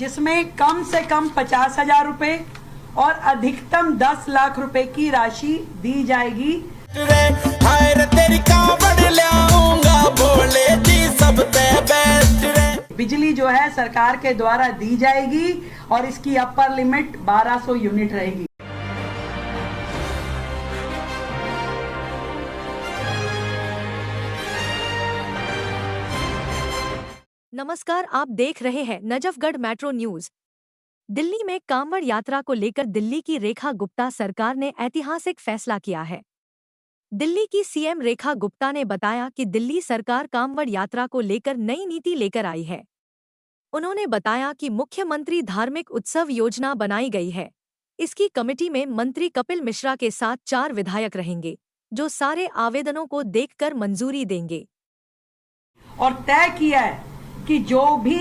जिसमें कम से कम 50,000 रुपए और अधिकतम 10 लाख रुपए की राशि दी जाएगी। बिजली जो है सरकार के द्वारा दी जाएगी और इसकी अपर लिमिट 1200 यूनिट रहेगी। नमस्कार, आप देख रहे हैं नजफगढ़ मेट्रो न्यूज। दिल्ली में कांवड़ यात्रा को लेकर दिल्ली की रेखा गुप्ता सरकार ने ऐतिहासिक फैसला किया है। दिल्ली की सीएम रेखा गुप्ता ने बताया कि दिल्ली सरकार कांवड़ यात्रा को लेकर नई नीति लेकर आई है। उन्होंने बताया कि मुख्यमंत्री धार्मिक उत्सव योजना बनाई गई है। इसकी कमेटी में मंत्री कपिल मिश्रा के साथ 4 विधायक रहेंगे, जो सारे आवेदनों को देखकर मंजूरी देंगे। और तय किया है कि जो भी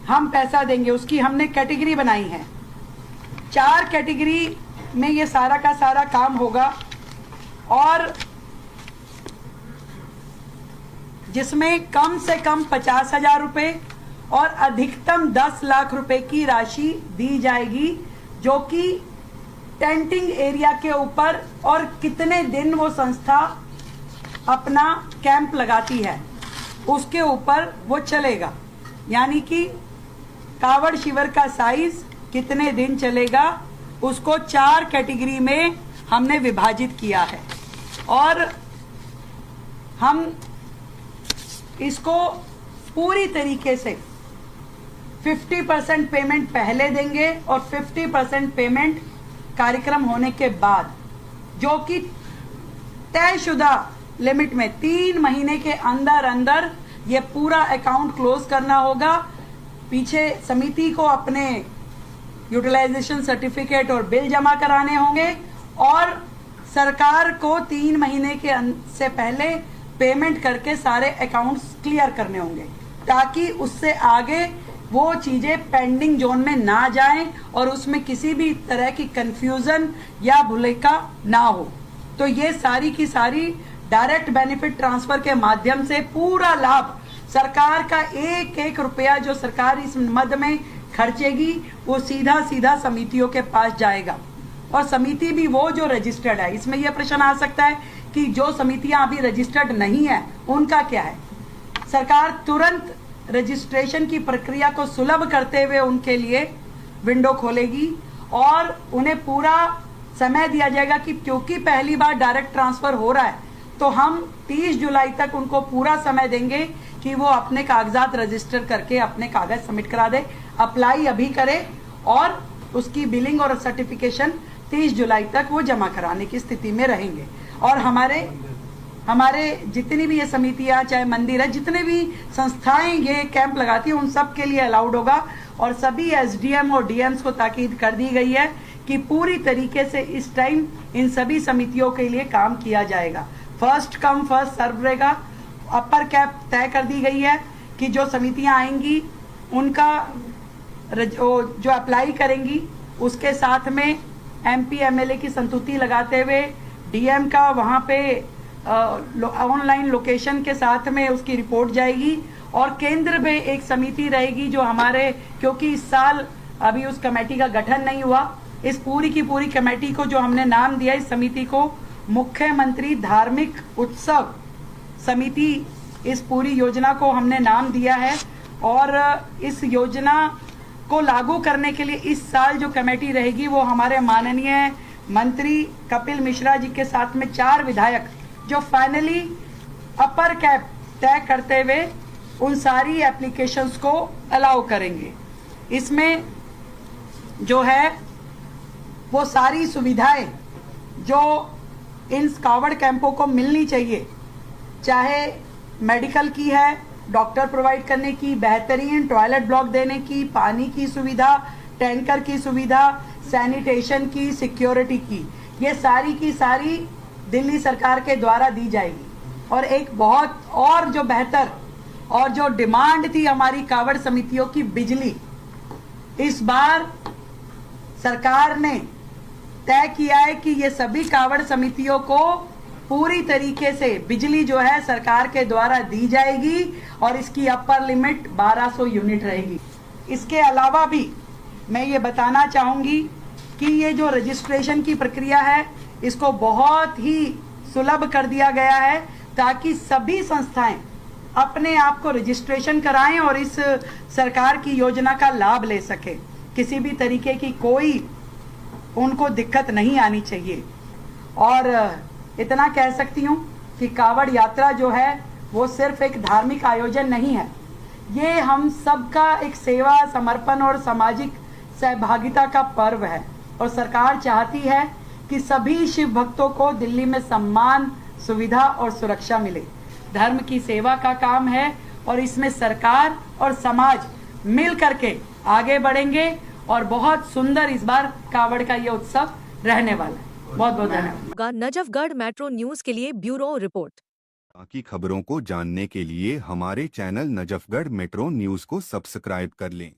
हम पैसा देंगे उसकी हमने कैटेगरी बनाई है। 4 कैटेगरी में ये सारा का सारा काम होगा और जिसमें कम से कम 50,000 रुपए और अधिकतम 10 लाख रुपए की राशि दी जाएगी, जो कि टेंटिंग एरिया के ऊपर और कितने दिन वो संस्था अपना कैंप लगाती है उसके ऊपर वो चलेगा। यानी कि कावड़ शिविर का साइज कितने दिन चलेगा उसको 4 कैटेगरी में हमने विभाजित किया है और हम इसको पूरी तरीके से 50% पेमेंट पहले देंगे और 50% पेमेंट कार्यक्रम होने के बाद, जो कि तयशुदा लिमिट में 3 महीने के अंदर अंदर ये पूरा अकाउंट क्लोज करना होगा। पीछे समिति को अपने यूटिलाइजेशन सर्टिफिकेट और बिल जमा कराने होंगे और सरकार को 3 महीने के से पहले पेमेंट करके सारे अकाउंट्स क्लियर करने होंगे, ताकि उससे आगे वो चीजें पेंडिंग जोन में ना जाएं और उसमें किसी भी तरह की कंफ्यूजन या भुलेखा ना हो। तो ये सारी की सारी डायरेक्ट बेनिफिट ट्रांसफर के माध्यम से पूरा लाभ सरकार का एक एक रुपया जो सरकार इस मद में खर्चेगी वो सीधा सीधा समितियों के पास जाएगा। और समिति भी वो जो रजिस्टर्ड है। इसमें यह प्रश्न आ सकता है कि जो समितियां अभी रजिस्टर्ड नहीं है उनका क्या है। सरकार तुरंत रजिस्ट्रेशन की प्रक्रिया को सुलभ करते हुए उनके लिए विंडो खोलेगी और उन्हें पूरा समय दिया जाएगा कि क्योंकि पहली बार डायरेक्ट ट्रांसफर हो रहा है तो हम 30 जुलाई तक उनको पूरा समय देंगे कि वो अपने कागजात रजिस्टर करके अपने कागज सबमिट करा दे, अप्लाई अभी करे और उसकी बिलिंग और सर्टिफिकेशन 30 जुलाई तक वो जमा कराने की स्थिति में रहेंगे। और हमारे जितनी भी ये समितियां चाहे मंदिर है, जितने भी संस्थाएं ये कैंप लगाती हैं उन सब के लिए अलाउड होगा। और सभी एसडीएम और डीएम्स को ताकीद कर दी गई है कि पूरी तरीके से इस टाइम इन सभी समितियों के लिए काम किया जाएगा। फर्स्ट कम फर्स्ट सर्व रहेगा। अपर कैप तय कर दी गई है कि जो समितियां आएंगी उनका जो अप्लाई करेंगी उसके साथ में एमपी एमएलए की संतुति लगाते हुए डीएम का वहां पे ऑनलाइन लोकेशन के साथ में उसकी रिपोर्ट जाएगी। और केंद्र में एक समिति रहेगी जो हमारे, क्योंकि इस साल अभी उस कमेटी का गठन नहीं हुआ, इस पूरी की पूरी कमेटी को जो हमने नाम दिया, इस समिति को मुख्यमंत्री धार्मिक उत्सव समिति, इस पूरी योजना को हमने नाम दिया है। और इस योजना को लागू करने के लिए इस साल जो कमेटी रहेगी वो हमारे माननीय मंत्री कपिल मिश्रा जी के साथ में 4 विधायक जो फाइनली अपर कैप तय करते हुए उन सारी एप्लीकेशंस को अलाउ करेंगे। इसमें जो है वो सारी सुविधाएं जो इन कावड़ कैंपों को मिलनी चाहिए, चाहे मेडिकल की है, डॉक्टर प्रोवाइड करने की, बेहतरीन टॉयलेट ब्लॉक देने की, पानी की सुविधा, टैंकर की सुविधा, सैनिटेशन की, सिक्योरिटी की, ये सारी की सारी दिल्ली सरकार के द्वारा दी जाएगी। और एक बहुत और जो बेहतर और जो डिमांड थी हमारी कावड़ समितियों की, बिजली, इस बार सरकार ने तय किया है कि ये सभी कावड़ समितियों को पूरी तरीके से बिजली जो है सरकार के द्वारा दी जाएगी और इसकी अपर लिमिट 1200 यूनिट रहेगी। इसके अलावा भी मैं ये बताना चाहूँगी कि ये जो रजिस्ट्रेशन की प्रक्रिया है इसको बहुत ही सुलभ कर दिया गया है ताकि सभी संस्थाएं अपने आप को रजिस्ट्रेशन कराएं और इस सरकार की योजना का लाभ ले सके। किसी भी तरीके की कोई उनको दिक्कत नहीं आनी चाहिए। और इतना कह सकती हूँ कि कावड़ यात्रा जो है वो सिर्फ एक धार्मिक आयोजन नहीं है, ये हम सबका एक सेवा, समर्पण और सामाजिक सहभागिता का पर्व है। और सरकार चाहती है कि सभी शिव भक्तों को दिल्ली में सम्मान, सुविधा और सुरक्षा मिले। धर्म की सेवा का काम है और इसमें सरकार और समाज मिल करके आगे बढ़ेंगे और बहुत सुंदर इस बार कावड़ का ये उत्सव रहने वाला है। बहुत बहुत धन्यवाद। नजफगढ़ मेट्रो न्यूज के लिए ब्यूरो रिपोर्ट। बाकी खबरों को जानने के लिए हमारे चैनल नजफगढ़ मेट्रो न्यूज को सब्सक्राइब कर लें।